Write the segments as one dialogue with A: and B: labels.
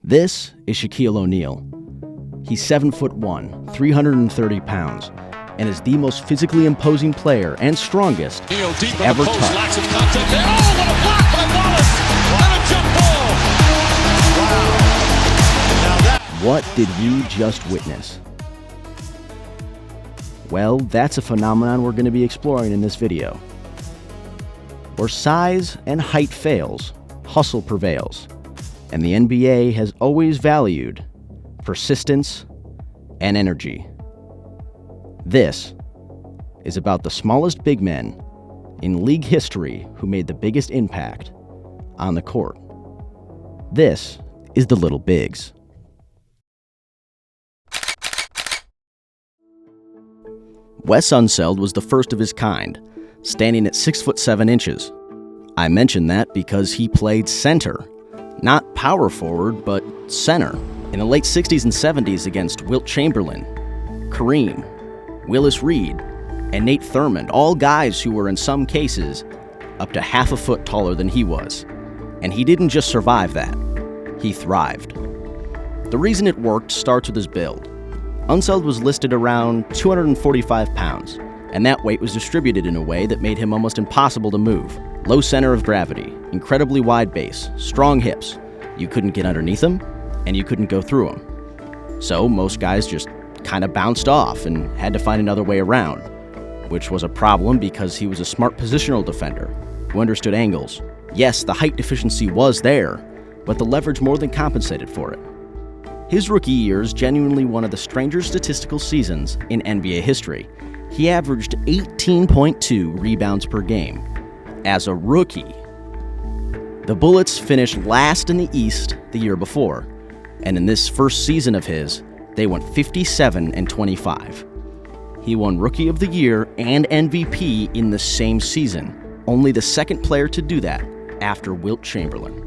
A: This is Shaquille O'Neal. He's 7'1", 330 pounds, and is the most physically imposing player and strongest ever touched. What did you just witness? Well, that's a phenomenon we're going to be exploring in this video. Where size and height fails, hustle prevails, and the NBA has always valued persistence and energy. This is about the smallest big men in league history who made the biggest impact on the court. This is the Little Bigs. Wes Unseld was the first of his kind, standing at 6'7". I mention that because he played center. Not power forward, but center. In the late 60s and 70s against Wilt Chamberlain, Kareem, Willis Reed, and Nate Thurmond, all guys who were in some cases up to half a foot taller than he was. And he didn't just survive that, he thrived. The reason it worked starts with his build. Unseld was listed around 245 pounds, and that weight was distributed in a way that made him almost impossible to move. Low center of gravity, incredibly wide base, strong hips. You couldn't get underneath him, and you couldn't go through him. So most guys just kind of bounced off and had to find another way around, which was a problem because he was a smart positional defender who understood angles. Yes, the height deficiency was there, but the leverage more than compensated for it. His rookie year is genuinely one of the strangest statistical seasons in NBA history. He averaged 18.2 rebounds per game as a rookie. The Bullets finished last in the East the year before, and in this first season of his, they went 57-25. He won Rookie of the Year and MVP in the same season, only the second player to do that after Wilt Chamberlain.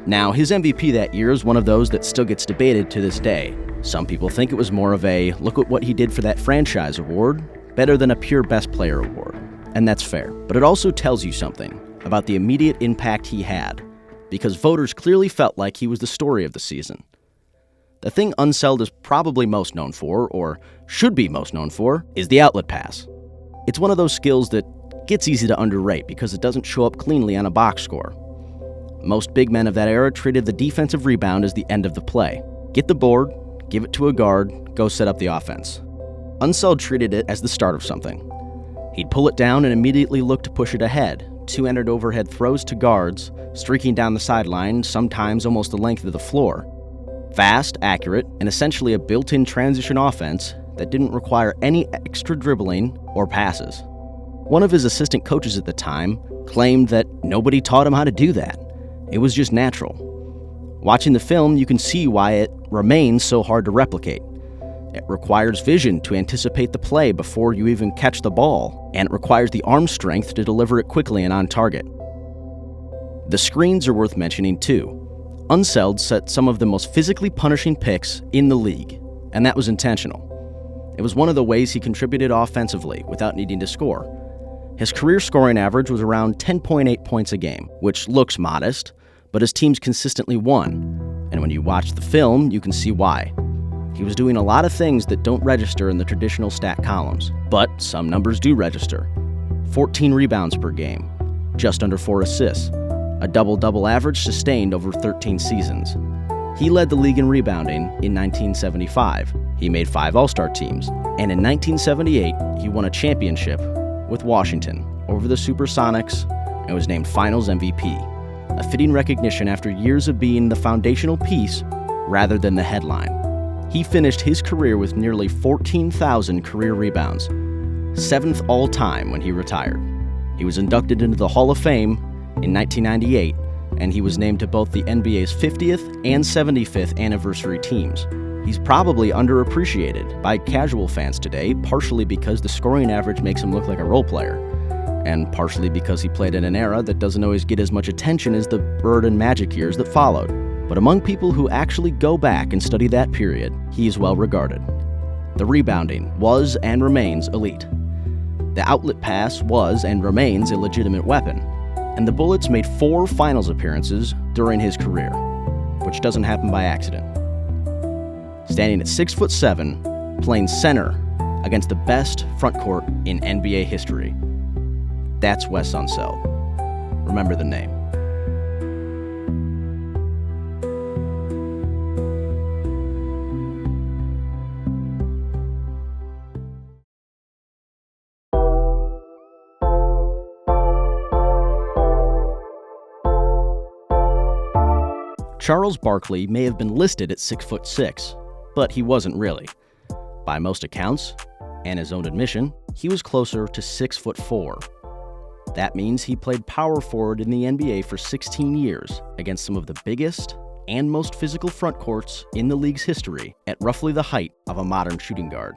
A: Now, his MVP that year is one of those that still gets debated to this day. Some people think it was more of a look at what he did for that franchise award, better than a pure best player award. And that's fair. But it also tells you something about the immediate impact he had, because voters clearly felt like he was the story of the season. The thing Unseld is probably most known for, or should be most known for, is the outlet pass. It's one of those skills that gets easy to underrate because it doesn't show up cleanly on a box score. Most big men of that era treated the defensive rebound as the end of the play. Get the board, give it to a guard, go set up the offense. Unseld treated it as the start of something. He'd pull it down and immediately look to push it ahead. Two-handed overhead throws to guards, streaking down the sideline, sometimes almost the length of the floor. Fast, accurate, and essentially a built-in transition offense that didn't require any extra dribbling or passes. One of his assistant coaches at the time claimed that nobody taught him how to do that. It was just natural. Watching the film, you can see why it remains so hard to replicate. It requires vision to anticipate the play before you even catch the ball, and it requires the arm strength to deliver it quickly and on target. The screens are worth mentioning too. Unseld set some of the most physically punishing picks in the league, and that was intentional. It was one of the ways he contributed offensively without needing to score. His career scoring average was around 10.8 points a game, which looks modest, but his teams consistently won. And when you watch the film, you can see why. He was doing a lot of things that don't register in the traditional stat columns, but some numbers do register. 14 rebounds per game, just under 4 assists, a double-double average sustained over 13 seasons. He led the league in rebounding in 1975. He made 5 All-Star teams, and in 1978, he won a championship with Washington over the Supersonics and was named Finals MVP, a fitting recognition after years of being the foundational piece rather than the headline. He finished his career with nearly 14,000 career rebounds, 7th all-time when he retired. He was inducted into the Hall of Fame in 1998, and he was named to both the NBA's 50th and 75th anniversary teams. He's probably underappreciated by casual fans today, partially because the scoring average makes him look like a role player, and partially because he played in an era that doesn't always get as much attention as the Bird and Magic years that followed. But among people who actually go back and study that period, he is well regarded. The rebounding was and remains elite. The outlet pass was and remains a legitimate weapon, and the Bullets made 4 finals appearances during his career. which doesn't happen by accident. Standing at 6'7", playing center against the best front court in NBA history. That's Wes Unseld. Remember the name. Charles Barkley may have been listed at 6'6", but he wasn't really. By most accounts, and his own admission, he was closer to 6'4". That means he played power forward in the NBA for 16 years against some of the biggest and most physical front courts in the league's history at roughly the height of a modern shooting guard.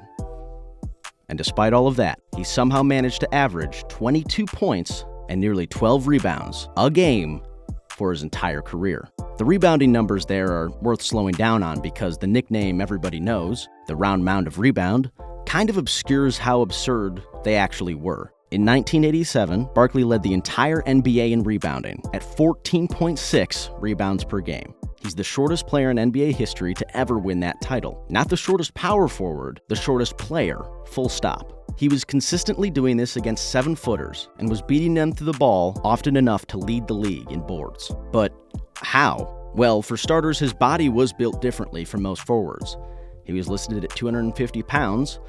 A: And despite all of that, he somehow managed to average 22 points and nearly 12 rebounds a game for his entire career. The rebounding numbers there are worth slowing down on because the nickname everybody knows, the round mound of rebound, kind of obscures how absurd they actually were. In 1987, Barkley led the entire NBA in rebounding at 14.6 rebounds per game. He's the shortest player in NBA history to ever win that title. Not the shortest power forward, the shortest player, full stop. He was consistently doing this against 7-footers and was beating them to the ball often enough to lead the league in boards. But how? Well, for starters, his body was built differently from most forwards. He was listed at 250 pounds,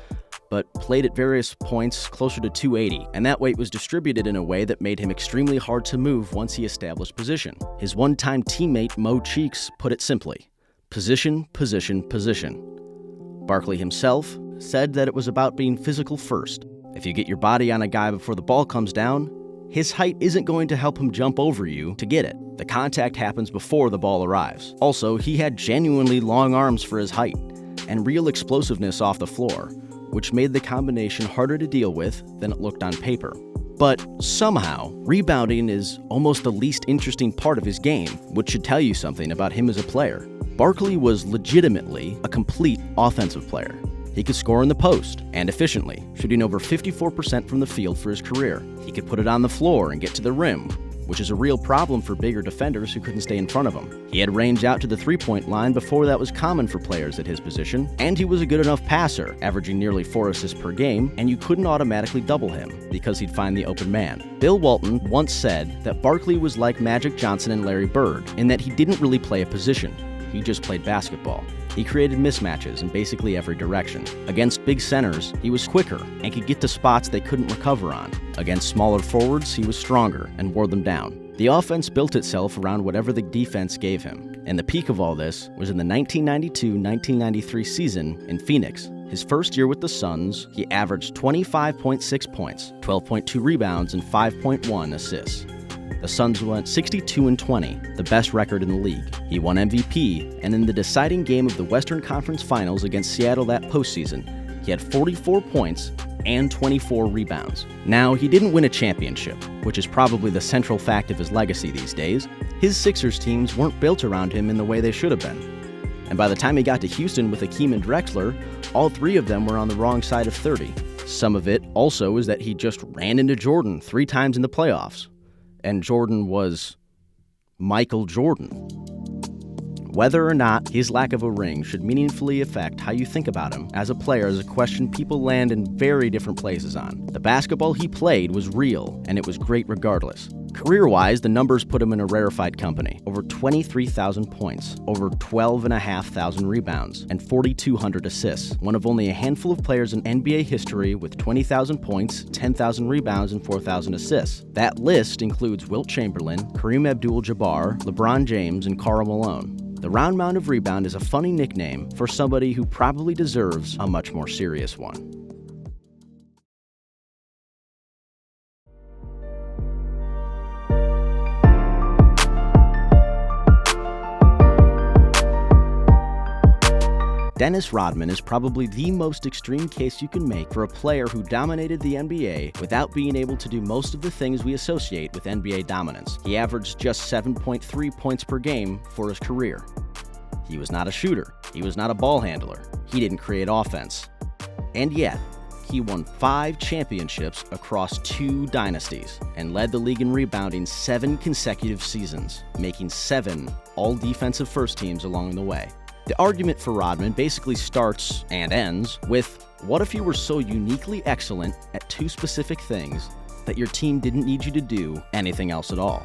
A: but played at various points closer to 280, and that weight was distributed in a way that made him extremely hard to move once he established position. His one-time teammate Mo Cheeks put it simply: position, position, position. Barkley himself said that it was about being physical first. If you get your body on a guy before the ball comes down, his height isn't going to help him jump over you to get it. The contact happens before the ball arrives. Also, he had genuinely long arms for his height and real explosiveness off the floor, which made the combination harder to deal with than it looked on paper. But somehow, rebounding is almost the least interesting part of his game, which should tell you something about him as a player. Barkley was legitimately a complete offensive player. He could score in the post, and efficiently, shooting over 54% from the field for his career. He could put it on the floor and get to the rim, which is a real problem for bigger defenders who couldn't stay in front of him. He had range out to the three-point line before that was common for players at his position, and he was a good enough passer, averaging nearly 4 assists per game, and you couldn't automatically double him because he'd find the open man. Bill Walton once said that Barkley was like Magic Johnson and Larry Bird in that he didn't really play a position. He just played basketball. He created mismatches in basically every direction. Against big centers, he was quicker and could get to spots they couldn't recover on. Against smaller forwards, he was stronger and wore them down. The offense built itself around whatever the defense gave him. And the peak of all this was in the 1992-1993 season in Phoenix. His first year with the Suns, he averaged 25.6 points, 12.2 rebounds, and 5.1 assists. The Suns went 62-20, the best record in the league. He won MVP, and in the deciding game of the Western Conference Finals against Seattle that postseason, he had 44 points and 24 rebounds. Now, he didn't win a championship, which is probably the central fact of his legacy these days. His Sixers teams weren't built around him in the way they should have been. And by the time he got to Houston with Hakeem and Drexler, all 3 of them were on the wrong side of 30. Some of it also is that he just ran into Jordan 3 times in the playoffs. And Jordan was Michael Jordan. Whether or not his lack of a ring should meaningfully affect how you think about him as a player is a question people land in very different places on. The basketball he played was real, and it was great regardless. Career-wise, the numbers put him in a rarefied company. Over 23,000 points, over 12,500 rebounds, and 4,200 assists. One of only a handful of players in NBA history with 20,000 points, 10,000 rebounds, and 4,000 assists. That list includes Wilt Chamberlain, Kareem Abdul-Jabbar, LeBron James, and Karl Malone. The round mound of rebound is a funny nickname for somebody who probably deserves a much more serious one. Dennis Rodman is probably the most extreme case you can make for a player who dominated the NBA without being able to do most of the things we associate with NBA dominance. He averaged just 7.3 points per game for his career. He was not a shooter. He was not a ball handler. He didn't create offense. And yet, He won 5 championships across 2 dynasties and led the league in rebounding 7 consecutive seasons, making 7 all-defensive first teams along the way. The argument for Rodman basically starts and ends with, what if you were so uniquely excellent at 2 specific things that your team didn't need you to do anything else at all?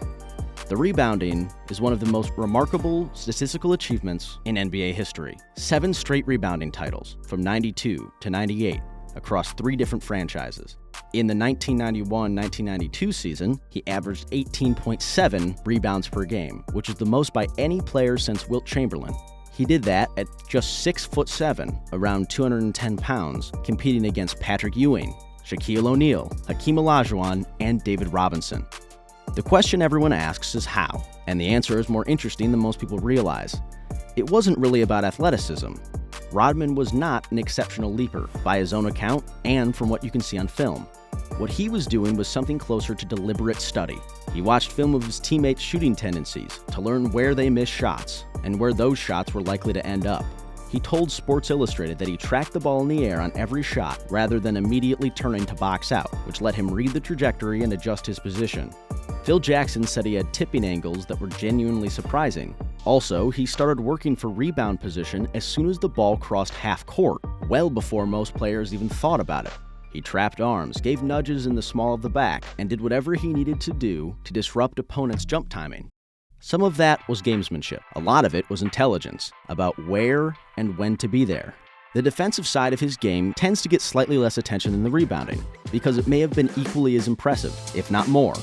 A: The rebounding is one of the most remarkable statistical achievements in NBA history. 7 straight rebounding titles from 92 to 98 across 3 different franchises. In the 1991-1992 season, he averaged 18.7 rebounds per game, which is the most by any player since Wilt Chamberlain. He did that at just 6'7", around 210 pounds, competing against Patrick Ewing, Shaquille O'Neal, Hakeem Olajuwon, and David Robinson. The question everyone asks is how, and the answer is more interesting than most people realize. It wasn't really about athleticism. Rodman was not an exceptional leaper, by his own account and from what you can see on film. What he was doing was something closer to deliberate study. He watched film of his teammates' shooting tendencies to learn where they missed shots and where those shots were likely to end up. He told Sports Illustrated that he tracked the ball in the air on every shot rather than immediately turning to box out, which let him read the trajectory and adjust his position. Phil Jackson said he had tipping angles that were genuinely surprising. Also, he started working for rebound position as soon as the ball crossed half court, well before most players even thought about it. He trapped arms, gave nudges in the small of the back, and did whatever he needed to do to disrupt opponents' jump timing. Some of that was gamesmanship. A lot of it was intelligence, about where and when to be there. The defensive side of his game tends to get slightly less attention than the rebounding, because it may have been equally as impressive, if not more.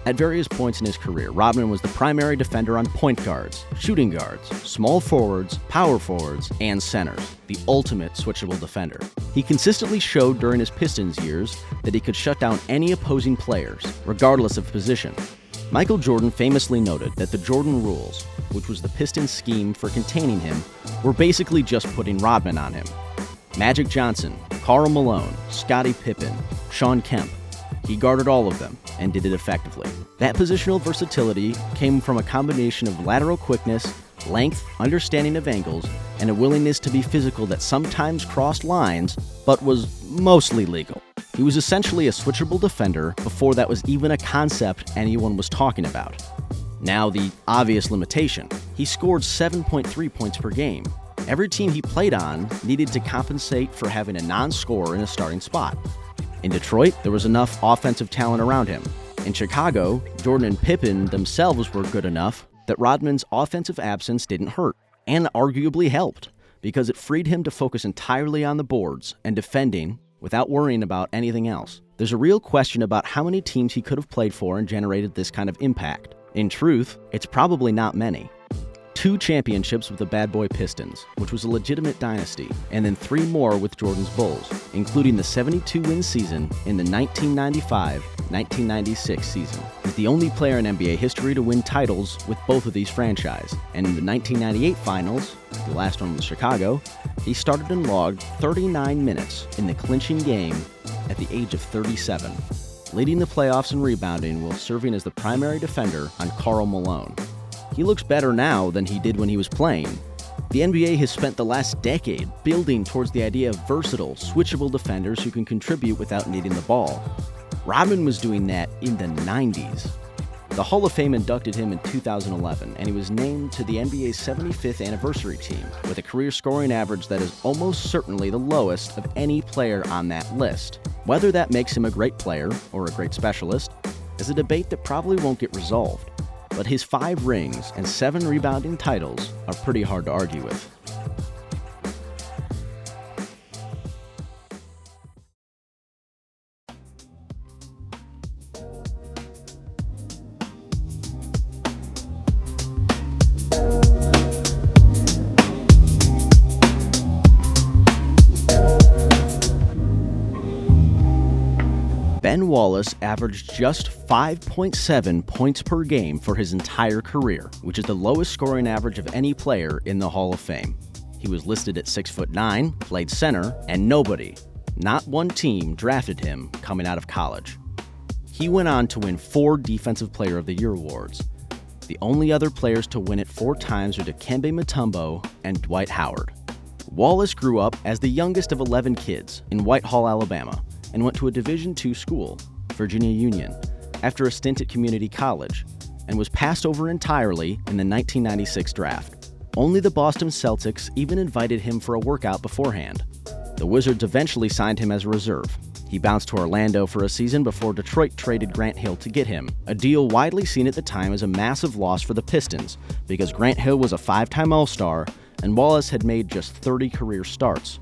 A: At various points in his career, Rodman was the primary defender on point guards, shooting guards, small forwards, power forwards, and centers, the ultimate switchable defender. He consistently showed during his Pistons years that he could shut down any opposing players, regardless of position. Michael Jordan famously noted that the Jordan rules, which was the Pistons' scheme for containing him, were basically just putting Rodman on him. Magic Johnson, Karl Malone, Scottie Pippen, Shawn Kemp, he guarded all of them and did it effectively. That positional versatility came from a combination of lateral quickness, length, understanding of angles, and a willingness to be physical that sometimes crossed lines, but was mostly legal. He was essentially a switchable defender before that was even a concept anyone was talking about. Now the obvious limitation. He scored 7.3 points per game. Every team he played on needed to compensate for having a non-scorer in a starting spot. In Detroit, there was enough offensive talent around him. In Chicago, Jordan and Pippen themselves were good enough that Rodman's offensive absence didn't hurt, and arguably helped, because it freed him to focus entirely on the boards and defending without worrying about anything else. There's a real question about how many teams he could have played for and generated this kind of impact. In truth, it's probably not many. 2 championships with the Bad Boy Pistons, which was a legitimate dynasty, and then 3 more with Jordan's Bulls, including the 72-win season in the 1995-1996 season. He's the only player in NBA history to win titles with both of these franchises, and in the 1998 finals, the last one was Chicago, he started and logged 39 minutes in the clinching game at the age of 37, leading the playoffs in rebounding while serving as the primary defender on Karl Malone. He looks better now than he did when he was playing. The NBA has spent the last decade building towards the idea of versatile, switchable defenders who can contribute without needing the ball. Rodman was doing that in the 90s. The Hall of Fame inducted him in 2011, and he was named to the NBA's 75th anniversary team, with a career scoring average that is almost certainly the lowest of any player on that list. Whether that makes him a great player or a great specialist is a debate that probably won't get resolved. But his 5 rings and 7 rebounding titles are pretty hard to argue with. Ben Wallace averaged just 5.7 points per game for his entire career, which is the lowest scoring average of any player in the Hall of Fame. He was listed at 6'9", played center, and nobody, not one team, drafted him coming out of college. He went on to win 4 Defensive Player of the Year awards. The only other players to win it 4 times are Dikembe Mutombo and Dwight Howard. Wallace grew up as the youngest of 11 kids in Whitehall, Alabama, and went to a Division II school, Virginia Union, after a stint at community college, and was passed over entirely in the 1996 draft. Only the Boston Celtics even invited him for a workout beforehand. The Wizards eventually signed him as a reserve. He bounced to Orlando for a season before Detroit traded Grant Hill to get him, a deal widely seen at the time as a massive loss for the Pistons because Grant Hill was a 5-time All-Star and Wallace had made just 30 career starts.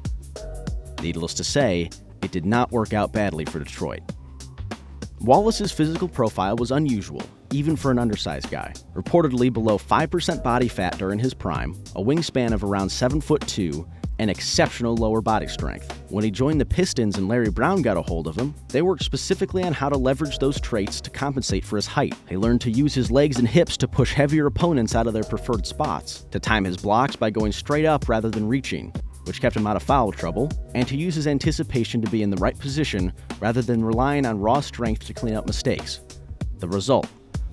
A: Needless to say, it did not work out badly for Detroit. Wallace's physical profile was unusual, even for an undersized guy. Reportedly below 5% body fat during his prime, a wingspan of around 7'2", and exceptional lower body strength. When he joined the Pistons and Larry Brown got a hold of him, they worked specifically on how to leverage those traits to compensate for his height. He learned to use his legs and hips to push heavier opponents out of their preferred spots, to time his blocks by going straight up rather than reaching, which kept him out of foul trouble, and to use his anticipation to be in the right position rather than relying on raw strength to clean up mistakes. The result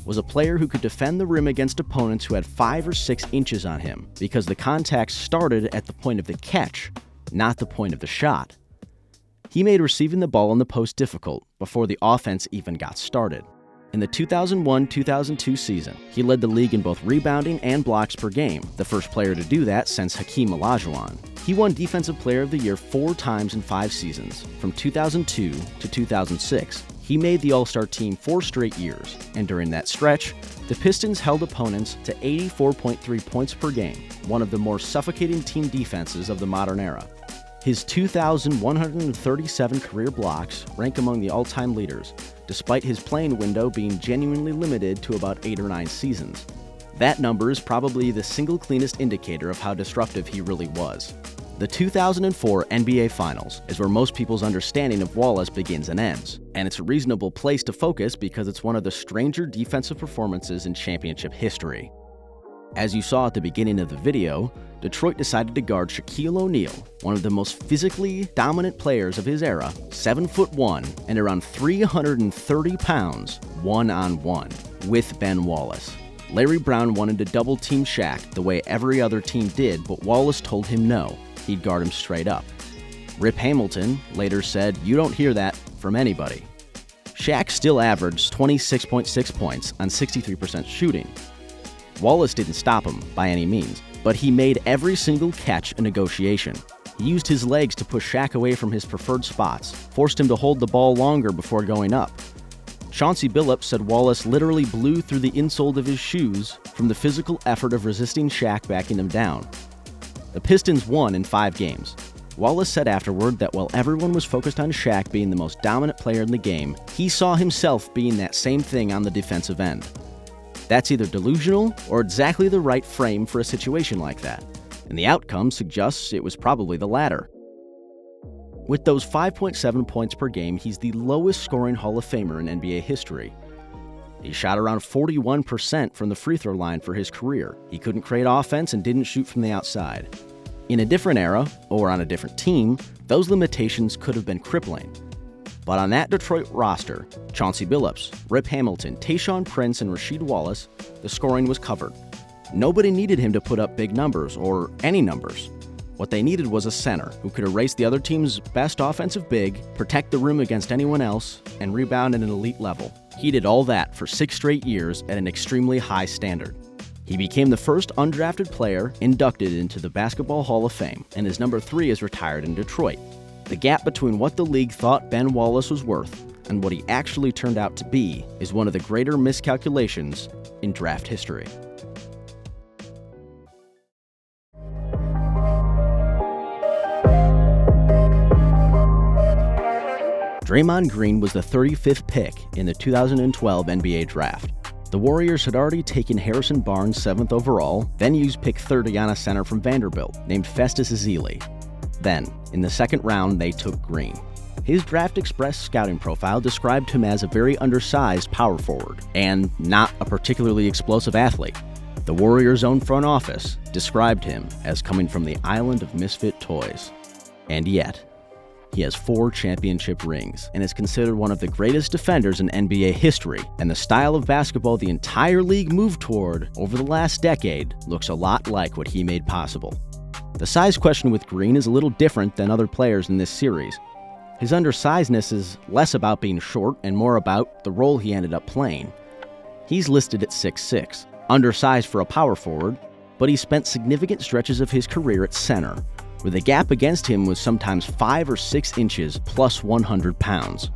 A: was a player who could defend the rim against opponents who had 5 or 6 inches on him, because the contact started at the point of the catch, not the point of the shot. He made receiving the ball in the post difficult before the offense even got started. In the 2001-2002 season, he led the league in both rebounding and blocks per game, the first player to do that since Hakeem Olajuwon. He won Defensive Player of the Year 4 times in 5 seasons, from 2002 to 2006. He made the All-Star team 4 straight years, and during that stretch, the Pistons held opponents to 84.3 points per game, one of the more suffocating team defenses of the modern era. His 2,137 career blocks rank among the all-time leaders, despite his playing window being genuinely limited to about 8 or 9 seasons. That number is probably the single cleanest indicator of how disruptive he really was. The 2004 NBA Finals is where most people's understanding of Wallace begins and ends, and it's a reasonable place to focus because it's one of the stranger defensive performances in championship history. As you saw at the beginning of the video, Detroit decided to guard Shaquille O'Neal, one of the most physically dominant players of his era, 7'1" and around 330 pounds, one-on-one, with Ben Wallace. Larry Brown wanted to double-team Shaq the way every other team did, but Wallace told him no. He'd guard him straight up. Rip Hamilton later said, "You don't hear that from anybody." Shaq still averaged 26.6 points on 63% shooting. Wallace didn't stop him by any means, but he made every single catch a negotiation. He used his legs to push Shaq away from his preferred spots, forced him to hold the ball longer before going up. Chauncey Billups said Wallace literally blew through the insole of his shoes from the physical effort of resisting Shaq backing him down. The Pistons won in 5 games. Wallace said afterward that while everyone was focused on Shaq being the most dominant player in the game, he saw himself being that same thing on the defensive end. That's either delusional or exactly the right frame for a situation like that, and the outcome suggests it was probably the latter. With those 5.7 points per game, he's the lowest scoring Hall of Famer in NBA history. He shot around 41% from the free throw line for his career. He couldn't create offense and didn't shoot from the outside. In a different era, or on a different team, those limitations could have been crippling. But on that Detroit roster, Chauncey Billups, Rip Hamilton, Tayshaun Prince, and Rasheed Wallace, the scoring was covered. Nobody needed him to put up big numbers, or any numbers. What they needed was a center who could erase the other team's best offensive big, protect the rim against anyone else, and rebound at an elite level. He did all that for 6 straight years at an extremely high standard. He became the first undrafted player inducted into the Basketball Hall of Fame, and his number 3 is retired in Detroit. The gap between what the league thought Ben Wallace was worth and what he actually turned out to be is one of the greater miscalculations in draft history. Draymond Green was the 35th pick in the 2012 NBA Draft. The Warriors had already taken Harrison Barnes 7th overall, then used pick 30 on a center from Vanderbilt named Festus Ezeli. Then, in the second round, they took Green. His Draft Express scouting profile described him as a very undersized power forward, and not a particularly explosive athlete. The Warriors' own front office described him as coming from the island of misfit toys. And yet, he has 4 championship rings and is considered one of the greatest defenders in NBA history, and the style of basketball the entire league moved toward over the last decade looks a lot like what he made possible. The size question with Green is a little different than other players in this series. His undersizedness is less about being short and more about the role he ended up playing. He's listed at 6'6", undersized for a power forward, but he spent significant stretches of his career at center, where the gap against him was sometimes 5 or 6 inches plus 100 pounds.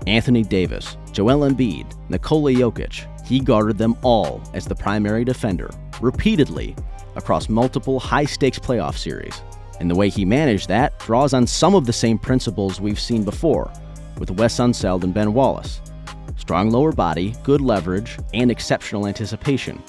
A: Anthony Davis, Joel Embiid, Nikola Jokic, he guarded them all as the primary defender, repeatedly, across multiple high-stakes playoff series. And the way he managed that draws on some of the same principles we've seen before, with Wes Unseld and Ben Wallace. Strong lower body, good leverage, and exceptional anticipation.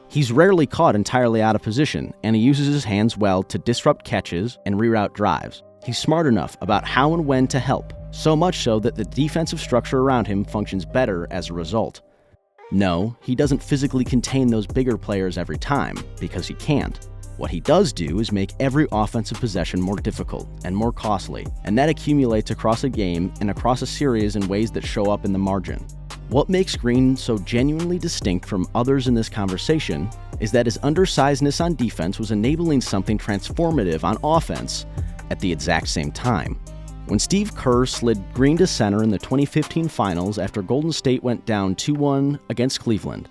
A: He's rarely caught entirely out of position, and he uses his hands well to disrupt catches and reroute drives. He's smart enough about how and when to help, so much so that the defensive structure around him functions better as a result. No, he doesn't physically contain those bigger players every time, because he can't. What he does do is make every offensive possession more difficult and more costly, and that accumulates across a game and across a series in ways that show up in the margin. What makes Green so genuinely distinct from others in this conversation is that his undersizedness on defense was enabling something transformative on offense at the exact same time. When Steve Kerr slid Green to center in the 2015 finals after Golden State went down 2-1 against Cleveland,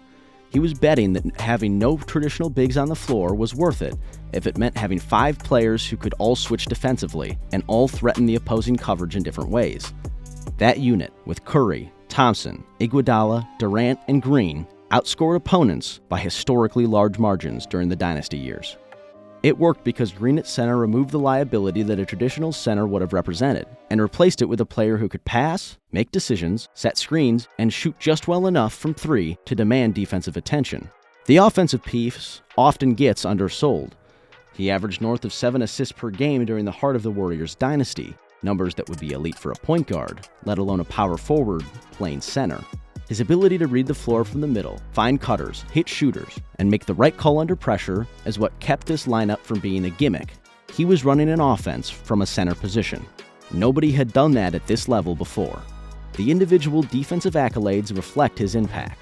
A: he was betting that having no traditional bigs on the floor was worth it if it meant having 5 players who could all switch defensively and all threaten the opposing coverage in different ways. That unit, with Curry, Thompson, Iguodala, Durant, and Green, outscored opponents by historically large margins during the dynasty years. It worked because Green at center removed the liability that a traditional center would have represented, and replaced it with a player who could pass, make decisions, set screens, and shoot just well enough from 3 to demand defensive attention. The offensive piece often gets undersold. He averaged north of 7 assists per game during the heart of the Warriors' dynasty, numbers that would be elite for a point guard, let alone a power forward playing center. His ability to read the floor from the middle, find cutters, hit shooters, and make the right call under pressure is what kept this lineup from being a gimmick. He was running an offense from a center position. Nobody had done that at this level before. The individual defensive accolades reflect his impact.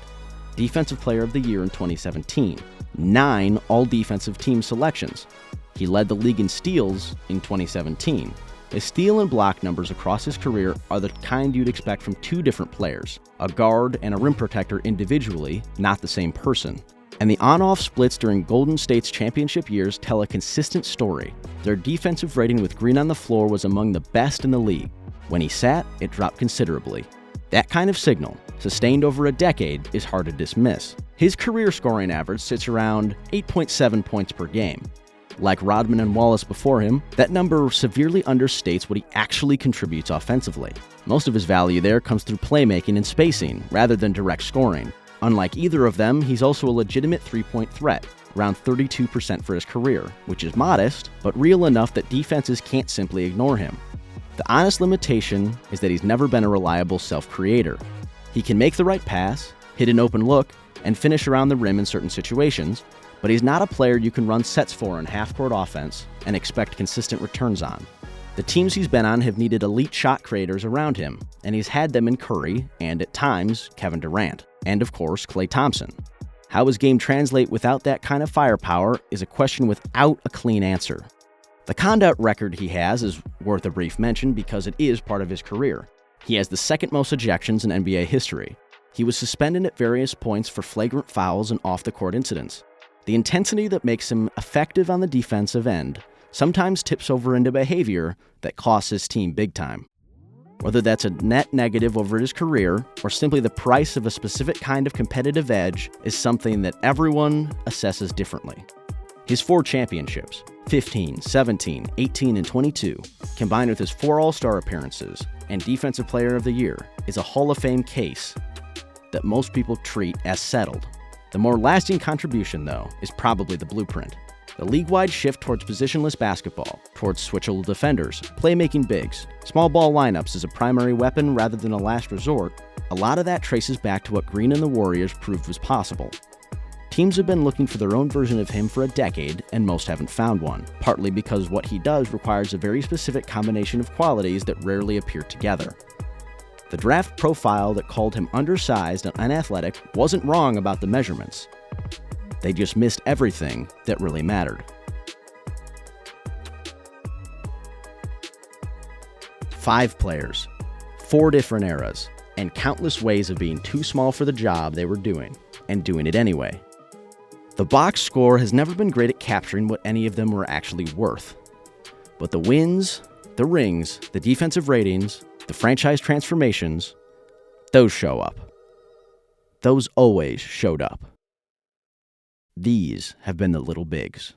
A: Defensive Player of the Year in 2017, 9 all-defensive team selections. He led the league in steals in 2017. His steal and block numbers across his career are the kind you'd expect from 2 different players, a guard and a rim protector individually, not the same person. And the on-off splits during Golden State's championship years tell a consistent story. Their defensive rating with Green on the floor was among the best in the league. When he sat, it dropped considerably. That kind of signal, sustained over a decade, is hard to dismiss. His career scoring average sits around 8.7 points per game. Like Rodman and Wallace before him, that number severely understates what he actually contributes offensively. Most of his value there comes through playmaking and spacing, rather than direct scoring. Unlike either of them, he's also a legitimate three-point threat, around 32% for his career, which is modest, but real enough that defenses can't simply ignore him. The honest limitation is that he's never been a reliable self-creator. He can make the right pass, hit an open look, and finish around the rim in certain situations, but he's not a player you can run sets for in half-court offense and expect consistent returns on. The teams he's been on have needed elite shot creators around him, and he's had them in Curry and, at times, Kevin Durant, and of course, Klay Thompson. How his game translates without that kind of firepower is a question without a clean answer. The conduct record he has is worth a brief mention because it is part of his career. He has the second most ejections in NBA history. He was suspended at various points for flagrant fouls and off-the-court incidents. The intensity that makes him effective on the defensive end sometimes tips over into behavior that costs his team big time. Whether that's a net negative over his career or simply the price of a specific kind of competitive edge is something that everyone assesses differently. His 4 championships, 15, 17, 18, and 22, combined with his 4 All-Star appearances and Defensive Player of the Year, is a Hall of Fame case that most people treat as settled. The more lasting contribution, though, is probably the blueprint. The league-wide shift towards positionless basketball, towards switchable defenders, playmaking bigs, small ball lineups as a primary weapon rather than a last resort, a lot of that traces back to what Green and the Warriors proved was possible. Teams have been looking for their own version of him for a decade, and most haven't found one, partly because what he does requires a very specific combination of qualities that rarely appear together. The draft profile that called him undersized and unathletic wasn't wrong about the measurements. They just missed everything that really mattered. 5 players, 4 different eras, and countless ways of being too small for the job they were doing, and doing it anyway. The box score has never been great at capturing what any of them were actually worth. But the wins, the rings, the defensive ratings, the franchise transformations, those show up. Those always showed up. These have been the little bigs.